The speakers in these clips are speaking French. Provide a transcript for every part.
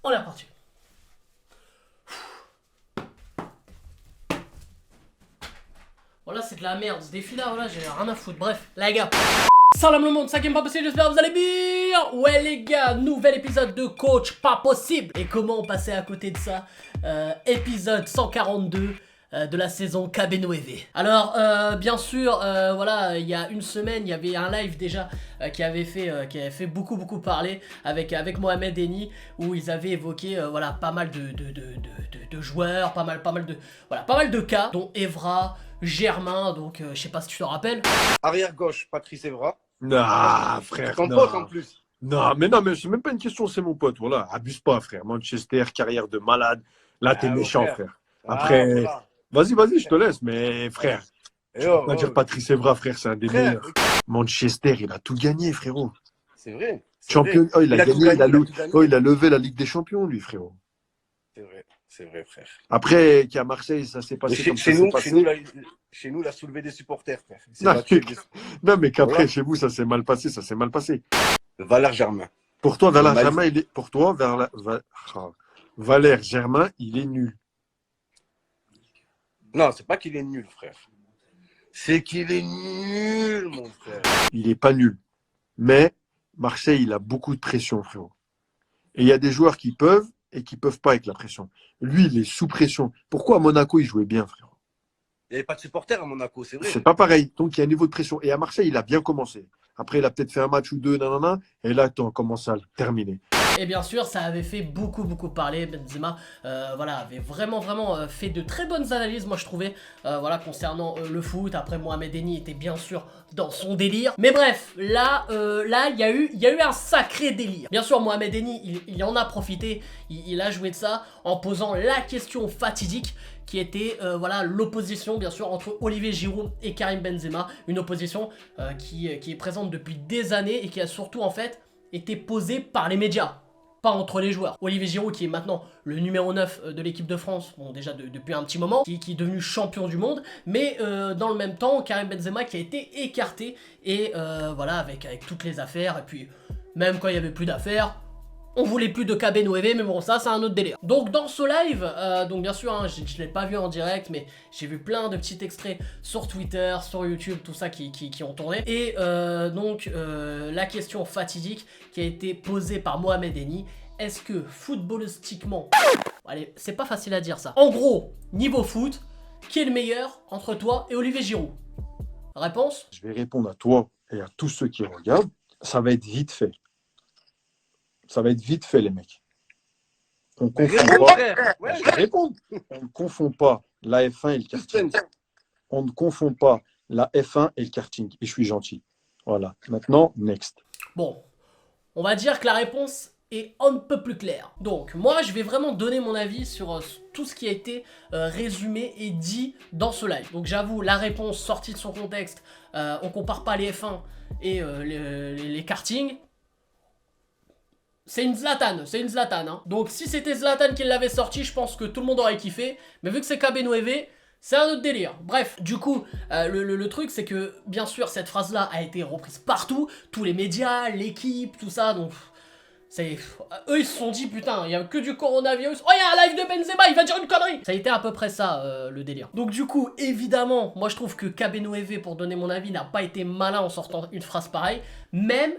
On est reparti. Voilà, c'est de la merde. Ce défi là, voilà, j'ai rien à foutre. Bref, les gars. Salam le monde, ça qui est pas possible, j'espère que vous allez bien. Ouais les gars, nouvel épisode de Coach Pas Possible. Et comment passer à côté de ça, épisode 142 de la saison KB9. Alors, bien sûr, voilà, il y a une semaine, il y avait un live déjà qui avait fait beaucoup parler avec Mohamed Eni, où ils avaient évoqué voilà, pas mal de joueurs, pas mal de cas, dont Evra, Germain, donc je sais pas si tu te rappelles. Arrière gauche, Patrice Evra. Non, frère, Ton non. pote en plus. Non, mais c'est même pas une question, c'est mon pote. Voilà, abuse pas, frère. Manchester, carrière de malade. Là, t'es méchant, frère. Après, voilà. vas-y, je te laisse, mais frère, Et tu peux pas dire Patrice Evra, frère, c'est un des frère, meilleurs. Manchester, il a tout gagné, frérot. c'est vrai. Champion, vrai. oh, il a tout gagné, tout gagné. oh, il a levé la Ligue des Champions, lui, frérot. C'est vrai, frère. Après, qu'à Marseille, ça s'est passé comme ça s'est passé. Chez nous, il a soulevé des supporters, frère. Non, mais qu'après, Voilà. chez vous, ça s'est mal passé, ça s'est mal passé. Valère Germain. Pour toi, Valère Mal- Germain, Valère Germain, il est nul. Non, c'est pas qu'il est nul, frère. C'est qu'il est nul, mon frère. Il est pas nul. Mais Marseille, il a beaucoup de pression, frérot. Et il y a des joueurs qui peuvent et qui peuvent pas avec la pression. Lui, il est sous pression. Pourquoi à Monaco, il jouait bien, frérot? Il n'y avait pas de supporters à Monaco, c'est vrai. C'est pas pareil. Donc, il y a un niveau de pression. Et à Marseille, il a bien commencé. Après, il a peut-être fait un match ou deux, nanana. Et là, on commence à le terminer. Et bien sûr, ça avait fait beaucoup parler. Benzema, voilà, avait vraiment fait de très bonnes analyses, moi je trouvais, voilà, concernant le foot. Après, Mohamed Eni était bien sûr dans son délire. Mais bref, là, il y a eu un sacré délire. Bien sûr, Mohamed Eni, il en a profité. Il a joué de ça en posant la question fatidique qui était voilà, l'opposition bien sûr entre Olivier Giroud et Karim Benzema, une opposition qui est présente depuis des années et qui a surtout en fait été posée par les médias, pas entre les joueurs. Olivier Giroud qui est maintenant le numéro 9 de l'équipe de France, bon déjà depuis un petit moment, qui est devenu champion du monde, mais dans le même temps Karim Benzema qui a été écarté et voilà avec toutes les affaires, et puis même quand il n'y avait plus d'affaires, on voulait plus de KB9, mais bon, ça, c'est un autre délire. Donc, dans ce live, donc bien sûr, hein, je ne l'ai pas vu en direct, mais j'ai vu plein de petits extraits sur Twitter, sur YouTube, tout ça qui ont tourné. Et donc, la question fatidique qui a été posée par Mohamed Eni, est-ce que footballistiquement, allez, c'est pas facile à dire ça. En gros, niveau foot, qui est le meilleur entre toi et Olivier Giroud? Réponse? Je vais répondre à toi et à tous ceux qui regardent. Ça va être vite fait. Ça va être vite fait, les mecs. On confond pas. Ouais. Je vais répondre. On ne confond pas la F1 et le karting. On ne confond pas la F1 et le karting. Et je suis gentil. Voilà. Maintenant, next. Bon, on va dire que la réponse est un peu plus claire. Donc, moi, je vais vraiment donner mon avis sur tout ce qui a été résumé et dit dans ce live. Donc, j'avoue, la réponse sortie de son contexte, on compare pas les F1 et les kartings. C'est une Zlatan, hein. Donc si c'était Zlatan qui l'avait sorti, je pense que tout le monde aurait kiffé. Mais vu que c'est KB9, c'est un autre délire. Bref, du coup, le truc c'est que, bien sûr, cette phrase-là a été reprise partout. Tous les médias, l'équipe, tout ça, donc... eux ils se sont dit putain, il y a que du coronavirus. Oh, il y a un live de Benzema, il va dire une connerie. Ça a été à peu près ça le délire. Donc du coup, évidemment, moi je trouve que KB9, pour donner mon avis, n'a pas été malin en sortant une phrase pareille. Même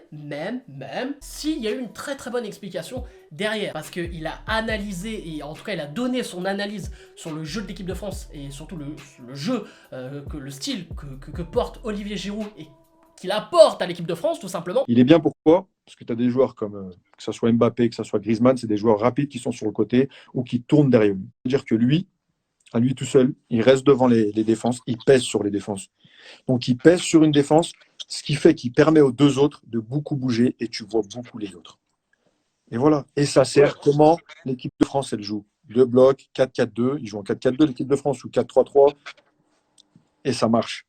s'il y a eu une très bonne explication derrière. Parce qu'il a analysé, et en tout cas il a donné son analyse sur le jeu de l'équipe de France. Et surtout le jeu, le style que porte Olivier Giroud et qu'il apporte à l'équipe de France, tout simplement. Il est bien pourquoi? Parce que tu as des joueurs comme, que ce soit Mbappé, que ce soit Griezmann, c'est des joueurs rapides qui sont sur le côté ou qui tournent derrière lui. C'est-à-dire que lui, à lui tout seul, il reste devant les défenses, il pèse sur les défenses. Donc il pèse sur une défense, ce qui fait qu'il permet aux deux autres de beaucoup bouger et tu vois beaucoup les autres. Et voilà. Et ça sert comment l'équipe de France, elle joue. Deux blocs, 4-4-2, ils jouent en 4-4-2 l'équipe de France ou 4-3-3 et ça marche.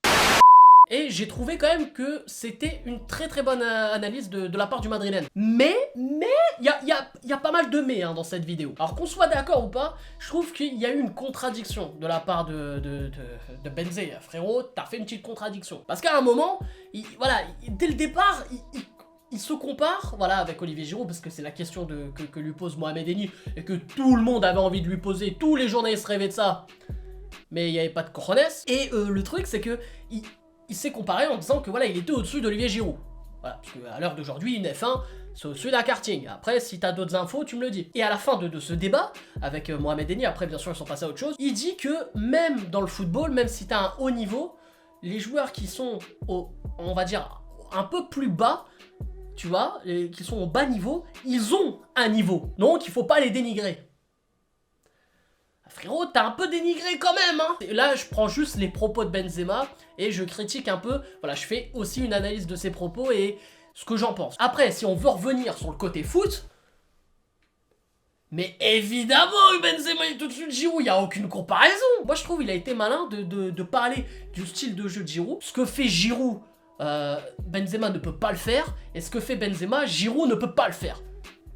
Et j'ai trouvé quand même que c'était une très bonne analyse de la part du Madrilène. Mais, il y a pas mal de mais hein, dans cette vidéo. Alors qu'on soit d'accord ou pas, je trouve qu'il y a eu une contradiction de la part de Benzema. Frérot, t'as fait une petite contradiction. Parce qu'à un moment, voilà, dès le départ, il se compare, voilà, avec Olivier Giroud, parce que c'est la question que lui pose Mohamed Eni, et que tout le monde avait envie de lui poser, tous les journalistes rêvaient de ça, mais il n'y avait pas de cojones. Et le truc, c'est que il s'est comparé en disant que voilà, il était au-dessus d'Olivier Giroud. Voilà, parce qu'à l'heure d'aujourd'hui, une F1, c'est au-dessus d'un karting. Après, si t'as d'autres infos, tu me le dis. Et à la fin de ce débat, avec Mohamed Eni, après bien sûr ils sont passés à autre chose, il dit que même dans le football, même si t'as un haut niveau, les joueurs qui sont on va dire, un peu plus bas, tu vois, qui sont au bas niveau, ils ont un niveau. Donc il faut pas les dénigrer. Frérot, t'as un peu dénigré quand même, hein. Là, je prends juste les propos de Benzema et je critique un peu, voilà, je fais aussi une analyse de ses propos et ce que j'en pense. Après, si on veut revenir sur le côté foot, mais évidemment, Benzema est au-dessus de Giroud, il n'y a aucune comparaison. Moi, je trouve qu'il a été malin de parler du style de jeu de Giroud. Ce que fait Giroud, Benzema ne peut pas le faire, et ce que fait Benzema, Giroud ne peut pas le faire.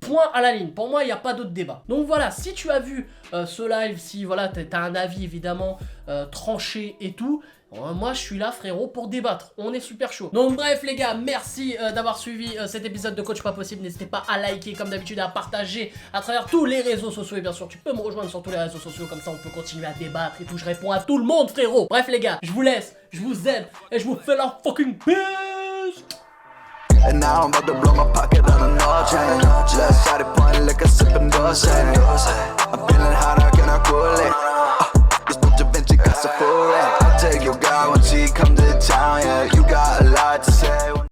Point à la ligne, pour moi il n'y a pas d'autre débat. Donc voilà, si tu as vu ce live, si voilà t'as un avis évidemment tranché et tout, moi je suis là frérot pour débattre, on est super chaud. Donc bref les gars, merci d'avoir suivi cet épisode de Coach Pas Possible. N'hésitez pas à liker comme d'habitude, à partager à travers tous les réseaux sociaux, et bien sûr tu peux me rejoindre sur tous les réseaux sociaux, comme ça on peut continuer à débattre et tout, je réponds à tout le monde frérot. Bref les gars, je vous laisse, je vous aime et je vous fais la fucking peace. And now I'm about to blow my pocket on a no chain. Left side point